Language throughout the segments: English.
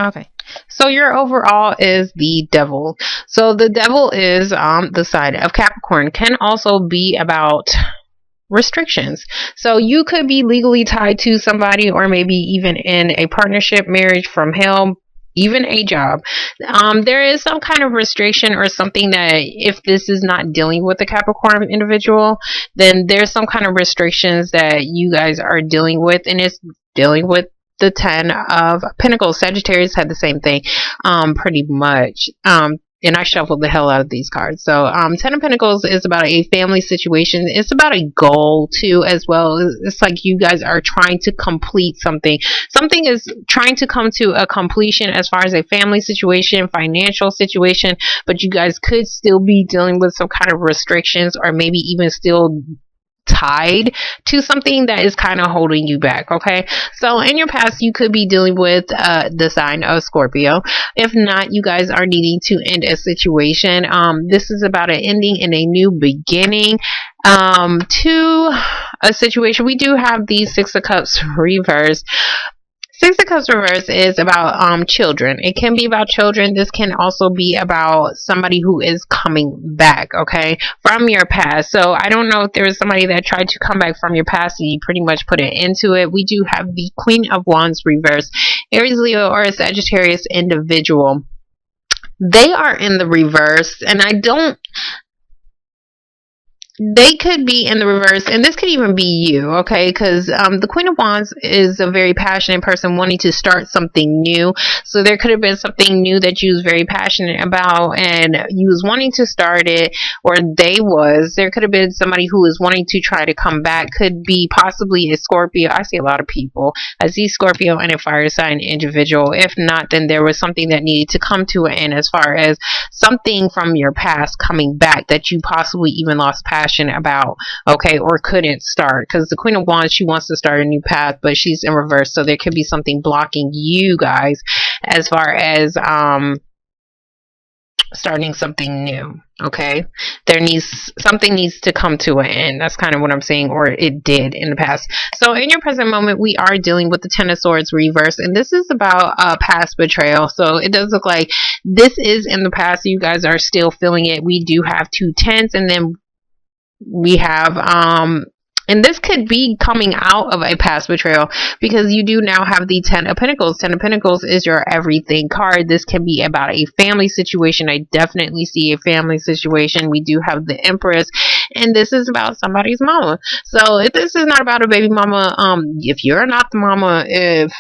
Okay. So your overall is the devil. So the devil is the side of Capricorn. Can also be about restrictions. So you could be legally tied to somebody, or maybe even in a partnership, marriage from hell, even a job. There is some kind of restriction or something that, if this is not dealing with a Capricorn individual, then there's some kind of restrictions that you guys are dealing with, and it's dealing with the 10 of Pentacles. Sagittarius had the same thing, pretty much. And I shuffled the hell out of these cards. So, 10 of Pentacles is about a family situation. It's about a goal too, as well. It's like you guys are trying to complete something. Something is trying to come to a completion as far as a family situation, financial situation, but you guys could still be dealing with some kind of restrictions, or maybe even still tied to something that is kind of holding you back. Okay, so in your past you could be dealing with the sign of Scorpio. If not, you guys are needing to end a situation. This is about an ending and a new beginning to a situation. We do have the Six of Cups reverse. Six of Cups reverse is about children. It can be about children. This can also be about somebody who is coming back, okay, from your past. So I don't know if there was somebody that tried to come back from your past and you pretty much put it into it. We do have the Queen of Wands reverse. Aries, Leo, or a Sagittarius individual. They are in the reverse, and they could be in the reverse, and this could even be you, okay, because the Queen of Wands is a very passionate person wanting to start something new. So there could have been something new that you was very passionate about, and you was wanting to start it, or there could have been somebody who was wanting to try to come back. Could be possibly a Scorpio. I see a lot of people. I see Scorpio and a fire sign individual. If not, then there was something that needed to come to an end, as far as something from your past coming back that you possibly even lost passion about, okay, or couldn't start, because the Queen of Wands, she wants to start a new path, but she's in reverse. So there could be something blocking you guys as far as starting something new. Okay, something needs to come to an end. That's kind of what I'm saying, or it did in the past. So in your present moment, we are dealing with the Ten of Swords reverse, and this is about past betrayal. So it does look like this is in the past. You guys are still feeling it. We do have 2 tens, and then we have and this could be coming out of a past betrayal, because you do now have the 10 of Pentacles. 10 of Pentacles is your everything card. This can be about a family situation. I definitely see a family situation. We do have the Empress, and this is about somebody's mama. So if this is not about a baby mama, if you're not the mama, if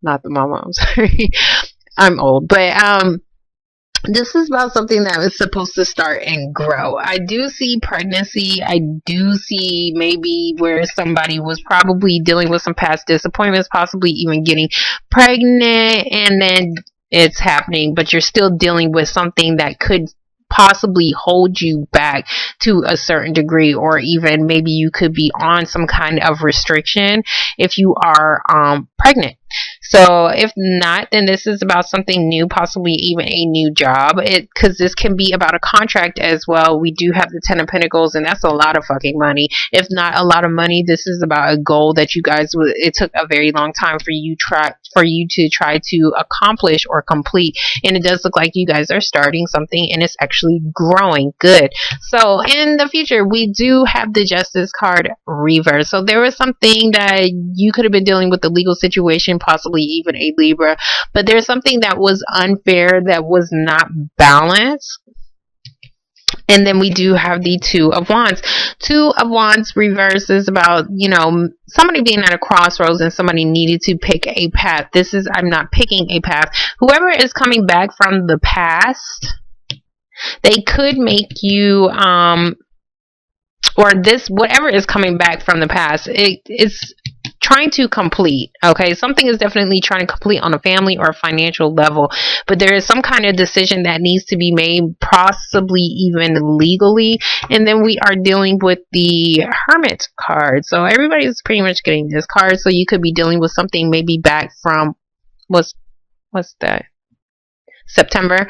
not the mama, I'm sorry, I'm old, but this is about something that was supposed to start and grow. I do see pregnancy. I do see maybe where somebody was probably dealing with some past disappointments, possibly even getting pregnant, and then it's happening, but you're still dealing with something that could possibly hold you back to a certain degree, or even maybe you could be on some kind of restriction if you are pregnant. So if not, then this is about something new, possibly even a new job, because this can be about a contract as well. We do have the 10 of Pentacles, and that's a lot of fucking money. If not a lot of money, this is about a goal that you guys, it took a very long time for you to try to accomplish or complete, and it does look like you guys are starting something, and it's actually growing good. So in the future, we do have the Justice card reverse. So there was something that you could have been dealing with, the legal situation, possibly even a Libra, but there's something that was unfair, that was not balanced. And then we do have the 2 of Wands. 2 of Wands reverse is about, somebody being at a crossroads and somebody needed to pick a path. This is, I'm not picking a path. Whoever is coming back from the past, they could make you, or this, whatever is coming back from the past, it's trying to complete. Okay, something is definitely trying to complete on a family or a financial level, but there is some kind of decision that needs to be made, possibly even legally. And then we are dealing with the Hermit card. So everybody's pretty much getting this card. So you could be dealing with something maybe back from what's that? September,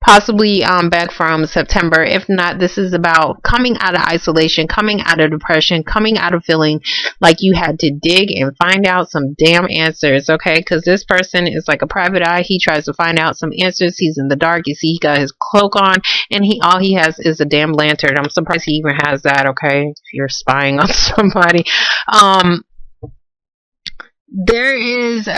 possibly back from September. If not, this is about coming out of isolation, coming out of depression, coming out of feeling like you had to dig and find out some damn answers, okay? Because this person is like a private eye. He tries to find out some answers. He's in the dark. You see, he got his cloak on, and all he has is a damn lantern. I'm surprised he even has that, okay? If you're spying on somebody. There is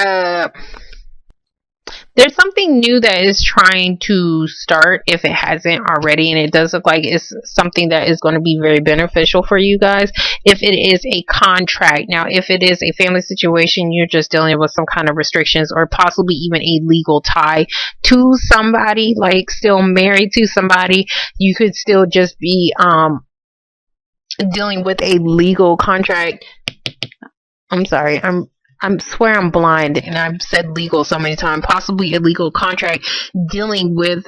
there's something new that is trying to start if it hasn't already, and it does look like it's something that is going to be very beneficial for you guys. If it is a contract, now if it is a family situation, you're just dealing with some kind of restrictions or possibly even a legal tie to somebody, like still married to somebody. You could still just be dealing with a legal contract. I'm sorry, I swear I'm blind, and I've said legal so many times. Possibly a legal contract dealing with,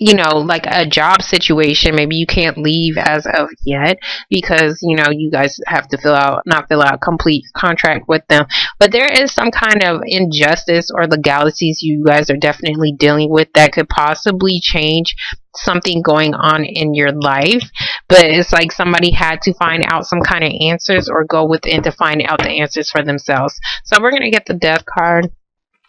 like a job situation. Maybe you can't leave as of yet because, you guys have to not fill out a complete contract with them. But there is some kind of injustice or legalities you guys are definitely dealing with that could possibly change something going on in your life. But it's like somebody had to find out some kind of answers or go within to find out the answers for themselves. So we're going to get the Death card.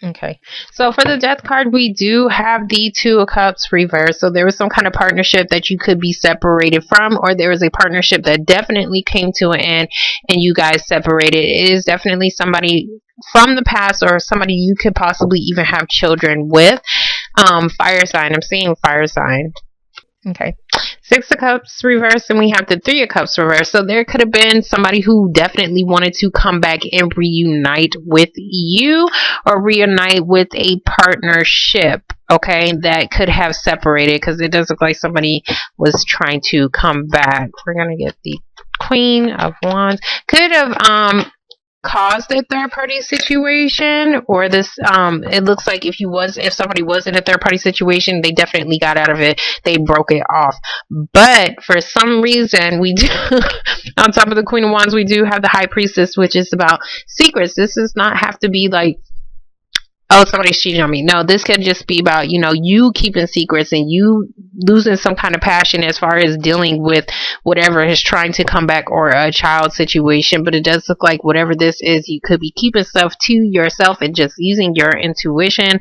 Okay, so for the Death card, we do have the Two of Cups reversed. So there was some kind of partnership that you could be separated from, or there was a partnership that definitely came to an end and you guys separated. It is definitely somebody from the past or somebody you could possibly even have children with. Fire sign. I'm seeing fire sign. Okay, Six of Cups reversed, and we have the Three of Cups reversed. So there could have been somebody who definitely wanted to come back and reunite with you or reunite with a partnership, okay, that could have separated, because it does look like somebody was trying to come back. We're going to get the Queen of Wands. Could have caused a third party situation, or this it looks like if somebody was in a third party situation, they definitely got out of it. They broke it off. But for some reason, we do on top of the Queen of Wands, we do have the High Priestess, which is about secrets. This does not have to be like, oh, somebody's cheating on me. No, this could just be about, you keeping secrets and you losing some kind of passion as far as dealing with whatever is trying to come back, or a child situation. But it does look like whatever this is, you could be keeping stuff to yourself and just using your intuition.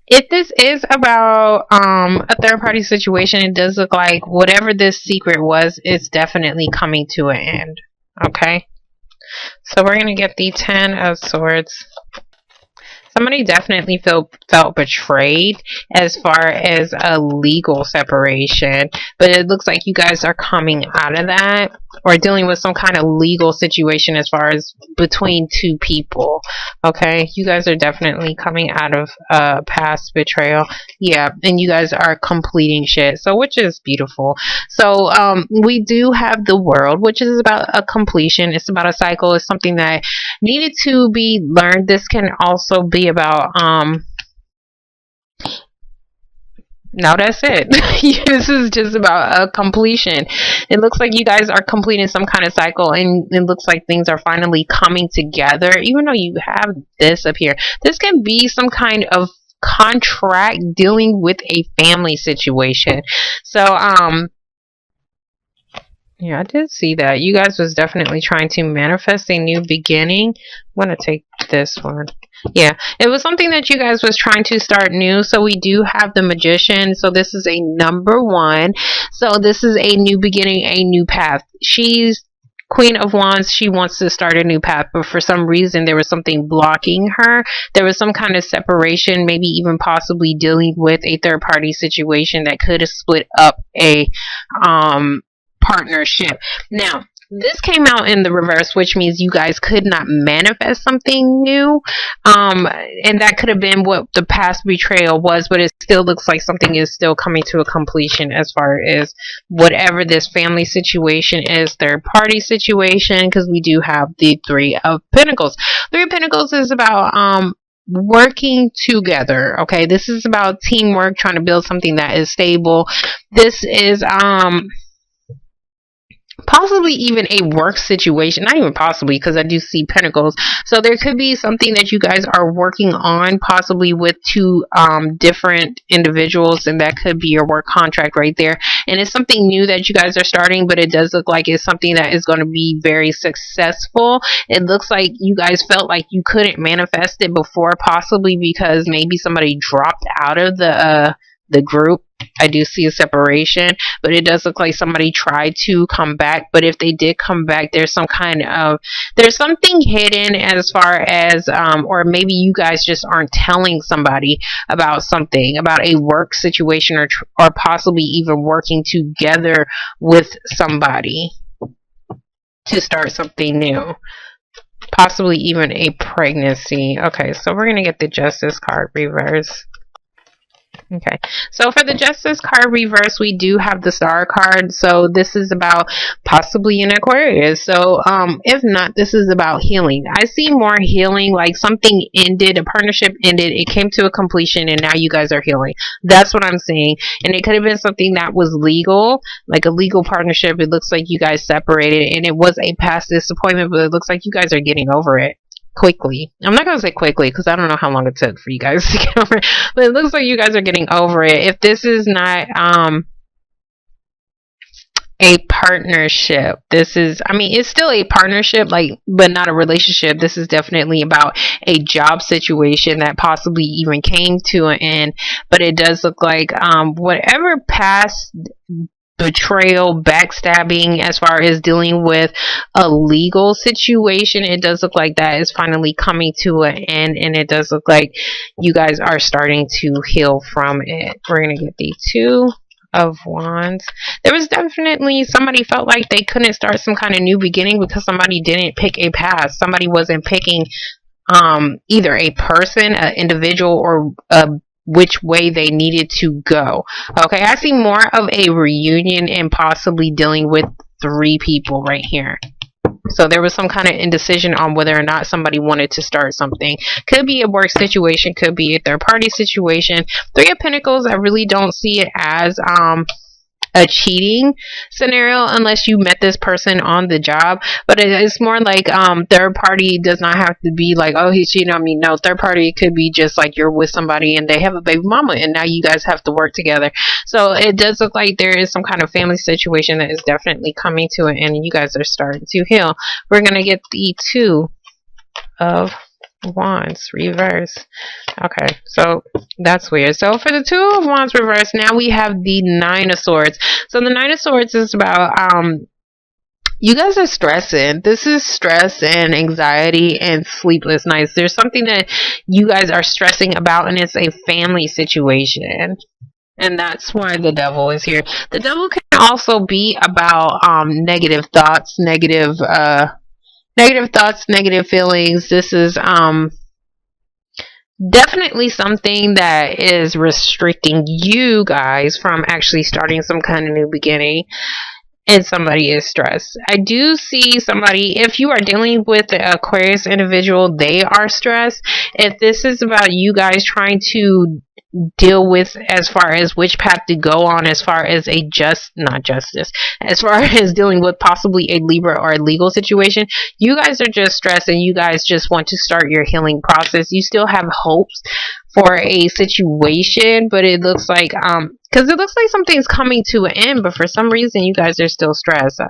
If this is about a third party situation, it does look like whatever this secret was is definitely coming to an end. Okay. So we're going to get the Ten of Swords. Somebody definitely felt betrayed as far as a legal separation, but it looks like you guys are coming out of that or dealing with some kind of legal situation as far as between two people. Okay, you guys are definitely coming out of past betrayal. Yeah, and you guys are completing shit, so which is beautiful. So we do have the World, which is about a completion. It's about a cycle. It's something that needed to be learned. This can also be about now that's it. This is just about a completion. It looks like you guys are completing some kind of cycle, and it looks like things are finally coming together. Even though you have this up here, this can be some kind of contract dealing with a family situation. So yeah, I did see that. You guys was definitely trying to manifest a new beginning. I'm going to take this one. Yeah, it was something that you guys was trying to start new. So we do have the Magician. So this is a number 1. So this is a new beginning, a new path. She's Queen of Wands. She wants to start a new path, but for some reason there was something blocking her. There was some kind of separation, maybe even possibly dealing with a third party situation that could have split up a partnership. Now, this came out in the reverse, which means you guys could not manifest something new. And that could have been what the past betrayal was, but it still looks like something is still coming to a completion as far as whatever this family situation is, third party situation, because we do have the Three of Pentacles. Three of Pentacles is about working together. Okay, this is about teamwork, trying to build something that is stable. This is possibly even a work situation, not even possibly, because I do see pentacles. So there could be something that you guys are working on, possibly with two different individuals, and that could be your work contract right there. And it's something new that you guys are starting, but it does look like it's something that is going to be very successful. It looks like you guys felt like you couldn't manifest it before, possibly because maybe somebody dropped out of the group. I do see a separation, but it does look like somebody tried to come back. But if they did come back, there's something hidden as far as, or maybe you guys just aren't telling somebody about something, about a work situation, or possibly even working together with somebody to start something new. Possibly even a pregnancy. Okay, so we're going to get the Justice card reverse. Okay, so for the Justice card reverse, we do have the Star card. So this is about possibly an Aquarius. So if not, this is about healing. I see more healing, like something ended, a partnership ended, it came to a completion, and now you guys are healing. That's what I'm seeing. And it could have been something that was legal, like a legal partnership. It looks like you guys separated, and it was a past disappointment, but it looks like you guys are getting over it quickly. I'm not going to say quickly because I don't know how long it took for you guys to get over it, but it looks like you guys are getting over it. If this is not a partnership, this is, I mean, it's still a partnership, like, but not a relationship. This is definitely about a job situation that possibly even came to an end, but it does look like whatever past betrayal, backstabbing, as far as dealing with a legal situation, it does look like that is finally coming to an end, and it does look like you guys are starting to heal from it. We're going to get the Two of Wands. There was definitely somebody felt like they couldn't start some kind of new beginning because somebody didn't pick a path. Somebody wasn't picking either a person, an individual, or which way they needed to go. Okay, I see more of a reunion and possibly dealing with 3 people right here. So there was some kind of indecision on whether or not somebody wanted to start something. Could be a work situation, could be a third party situation. 3 of Pentacles, I really don't see it as a cheating scenario unless you met this person on the job, but it's more like third party does not have to be like, oh, he's cheating on me. No, third party could be just like you're with somebody and they have a baby mama and now you guys have to work together. So it does look like there is some kind of family situation that is definitely coming to an end and you guys are starting to heal. We're gonna get the Two of Wands reverse. Okay, so that's weird. So for the Two of Wands reverse, now we have the Nine of Swords. So the Nine of Swords is about you guys are stressing. This is stress and anxiety and sleepless nights. There's something that you guys are stressing about, and it's a family situation. And that's why the Devil is here. The Devil can also be about negative thoughts, negative thoughts, negative feelings. This is definitely something that is restricting you guys from actually starting some kind of new beginning. And somebody is stressed. I do see somebody, if you are dealing with the Aquarius individual, they are stressed. If this is about you guys trying to deal with as far as which path to go on, as far as a as far as dealing with possibly a Libra or a legal situation, you guys are just stressed and you guys just want to start your healing process. You still have hopes for a situation, but it looks like because it looks like something's coming to an end, but for some reason you guys are still stressed.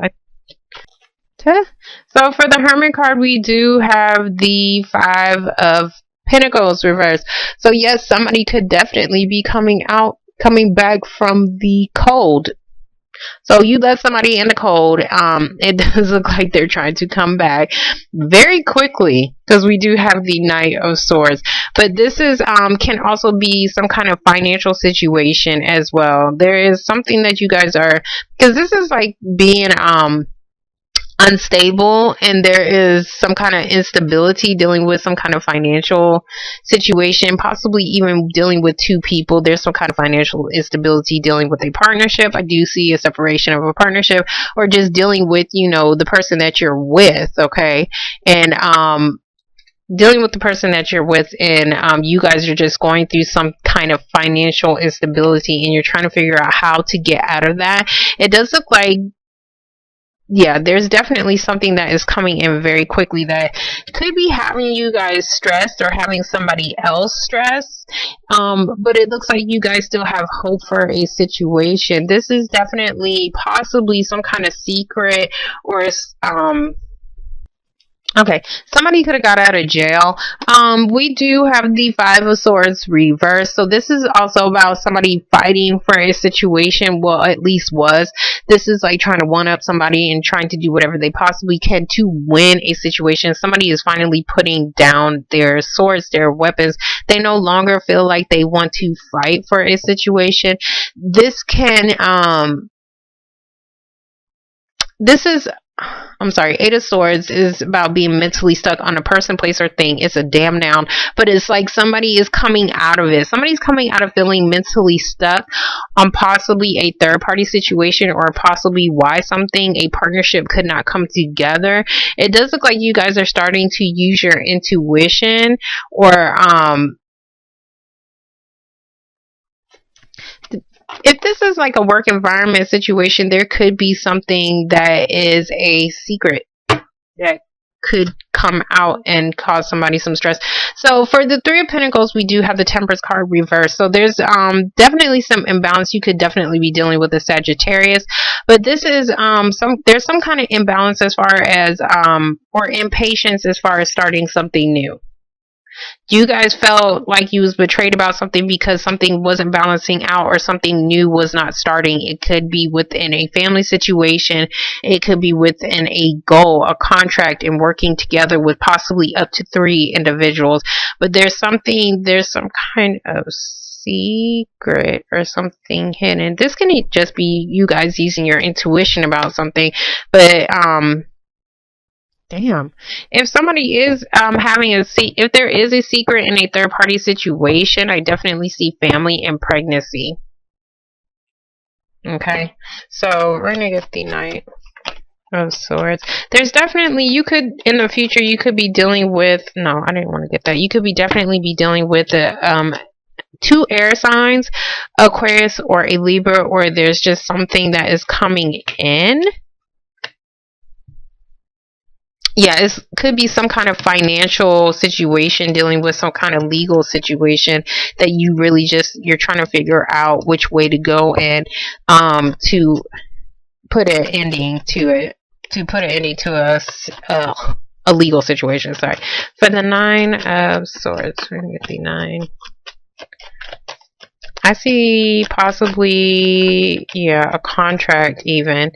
So for the Hermit card, we do have the Five of Pentacles reverse. So yes, somebody could definitely be coming back from the cold. So you let somebody in the cold. It does look like they're trying to come back very quickly because we do have the Knight of Swords. But this is can also be some kind of financial situation as well. There is something that you guys are, because this is like being unstable, and there is some kind of instability dealing with some kind of financial situation, possibly even dealing with 2 people. There's some kind of financial instability dealing with a partnership. I do see a separation of a partnership, or just dealing with, you know, the person that you're with. Okay, and dealing with the person that you're with, and you guys are just going through some kind of financial instability and you're trying to figure out how to get out of that. It does look like yeah, there's definitely something that is coming in very quickly that could be having you guys stressed or having somebody else stressed. But it looks like you guys still have hope for a situation. This is definitely possibly some kind of secret or okay, somebody could have got out of jail. We do have the Five of Swords reversed, so this is also about somebody fighting for a situation. Well, at least was. This is like trying to one up somebody and trying to do whatever they possibly can to win a situation. Somebody is finally putting down their swords, their weapons. They no longer feel like they want to fight for a situation. This can this is I'm sorry, Eight of Swords is about being mentally stuck on a person, place, or thing. It's a damn noun, but it's like somebody is coming out of it. Somebody's coming out of feeling mentally stuck on possibly a third party situation or possibly why something, a partnership could not come together. It does look like you guys are starting to use your intuition or, if this is like a work environment situation, there could be something that is a secret that could come out and cause somebody some stress. So for the Three of Pentacles, we do have the Temperance card reversed. So there's definitely some imbalance. You could definitely be dealing with a Sagittarius, but this is there's some kind of imbalance as far as or impatience as far as starting something new. You guys felt like you was betrayed about something because something wasn't balancing out or something new was not starting. It could be within a family situation. It could be within a goal, a contract, and working together with possibly up to 3 individuals. But there's some kind of secret or something hidden. This can just be you guys using your intuition about something, but damn. If somebody is having if there is a secret in a third party situation, I definitely see family and pregnancy. Okay. So we're gonna get the Knight of Swords. There's definitely you could in the future you could be dealing with I didn't want to get that. You could be definitely be dealing with the 2 air signs, Aquarius or a Libra, or there's just something that is coming in. Yeah, it could be some kind of financial situation, dealing with some kind of legal situation that you really you're trying to figure out which way to go and to put an ending to it, a legal situation. Sorry. For the Nine of Swords, we're gonna get the 9. I see possibly a contract even.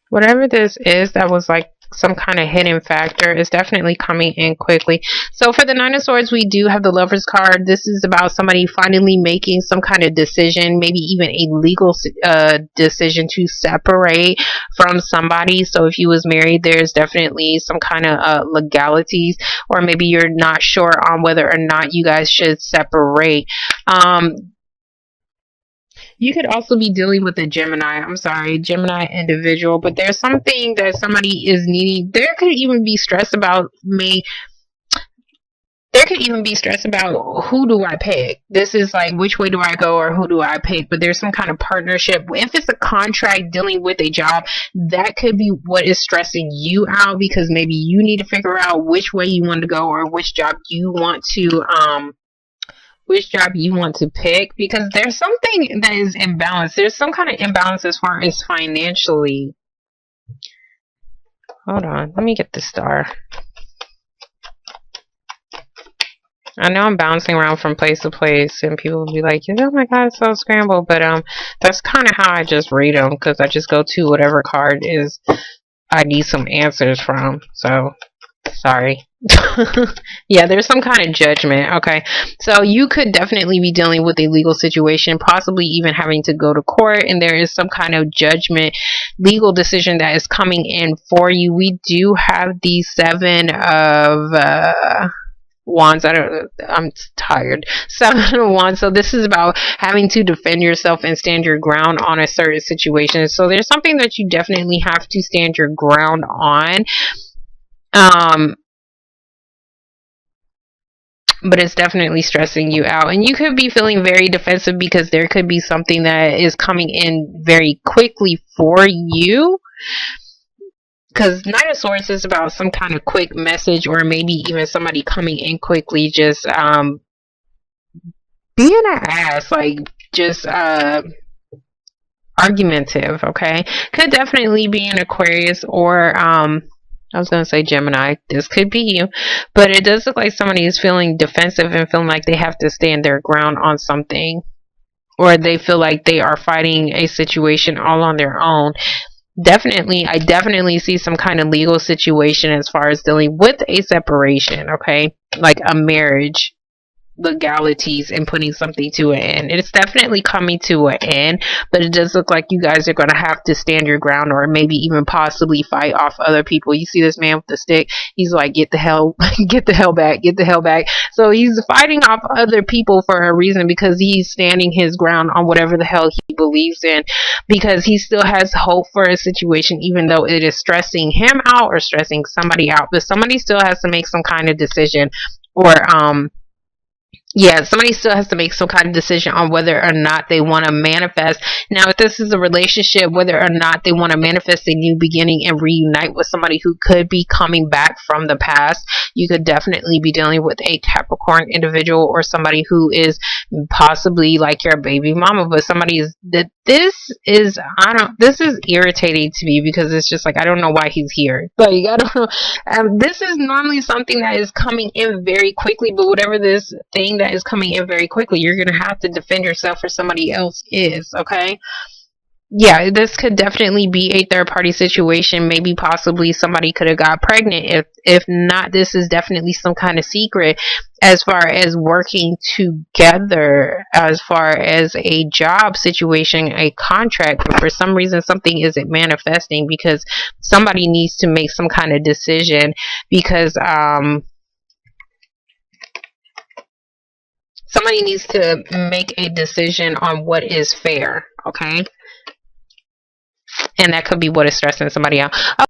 Whatever this is that was like some kind of hidden factor is definitely coming in quickly. So for the Nine of Swords, we do have the Lovers card. This is about somebody finally making some kind of decision, maybe even a legal decision to separate from somebody. So if you was married, there's definitely some kind of legalities, or maybe you're not sure on whether or not you guys should separate. You could also be dealing with a Gemini individual, but there's something that somebody is needing. There could even be stress about me. There could even be stress about who do I pick. This is like, which way do I go or who do I pick? But there's some kind of partnership. If it's a contract dealing with a job, that could be what is stressing you out, because maybe you need to figure out which way you want to go or which job you want to pick, because there's something that is imbalanced. There's some kind of imbalance as far as financially. Hold on, let me get the star. I know I'm bouncing around from place to place and people will be like, oh my god, it's so scrambled, but that's kind of how I just read them, because I just go to whatever card is I need some answers from. So sorry. Yeah, there's some kind of judgment. Okay, so you could definitely be dealing with a legal situation, possibly even having to go to court, and there is some kind of judgment, legal decision that is coming in for you. We do have the 7 of Wands. I'm tired. 7 of Wands. So this is about having to defend yourself and stand your ground on a certain situation. So there's something that you definitely have to stand your ground on. but it's definitely stressing you out. And you could be feeling very defensive because there could be something that is coming in very quickly for you. Because Knight of Swords is about some kind of quick message, or maybe even somebody coming in quickly, just being an ass, like just argumentative. Okay, could definitely be an Aquarius, or I was gonna say Gemini. This could be you, but it does look like somebody is feeling defensive and feeling like they have to stand their ground on something, or they feel like they are fighting a situation all on their own. I definitely see some kind of legal situation as far as dealing with a separation, okay? Like a marriage, legalities, and putting something to an end. It's definitely coming to an end, but it does look like you guys are going to have to stand your ground, or maybe even possibly fight off other people. You see this man with the stick, he's like, get the hell get the hell back, get the hell back. So he's fighting off other people for a reason, because he's standing his ground on whatever the hell he believes in, because he still has hope for a situation, even though it is stressing him out or stressing somebody out. But somebody still has to make some kind of decision, or yeah, somebody still has to make some kind of decision on whether or not they want to manifest. Now, if this is a relationship, whether or not they want to manifest a new beginning and reunite with somebody who could be coming back from the past. You could definitely be dealing with a Capricorn individual, or somebody who is possibly like your baby mama, but somebody is that this is irritating to me, because it's just like, I don't know why he's here. Like, I don't know. This is normally something that is coming in very quickly, but whatever this thing that is coming in very quickly, you're going to have to defend yourself, or somebody else is, okay? Yeah, this could definitely be a third party situation. Maybe possibly somebody could have got pregnant. If not, this is definitely some kind of secret as far as working together, as far as a job situation, a contract. But for some reason, something isn't manifesting, because somebody needs to make some kind of decision, because somebody needs to make a decision on what is fair, okay? And that could be what is stressing somebody out.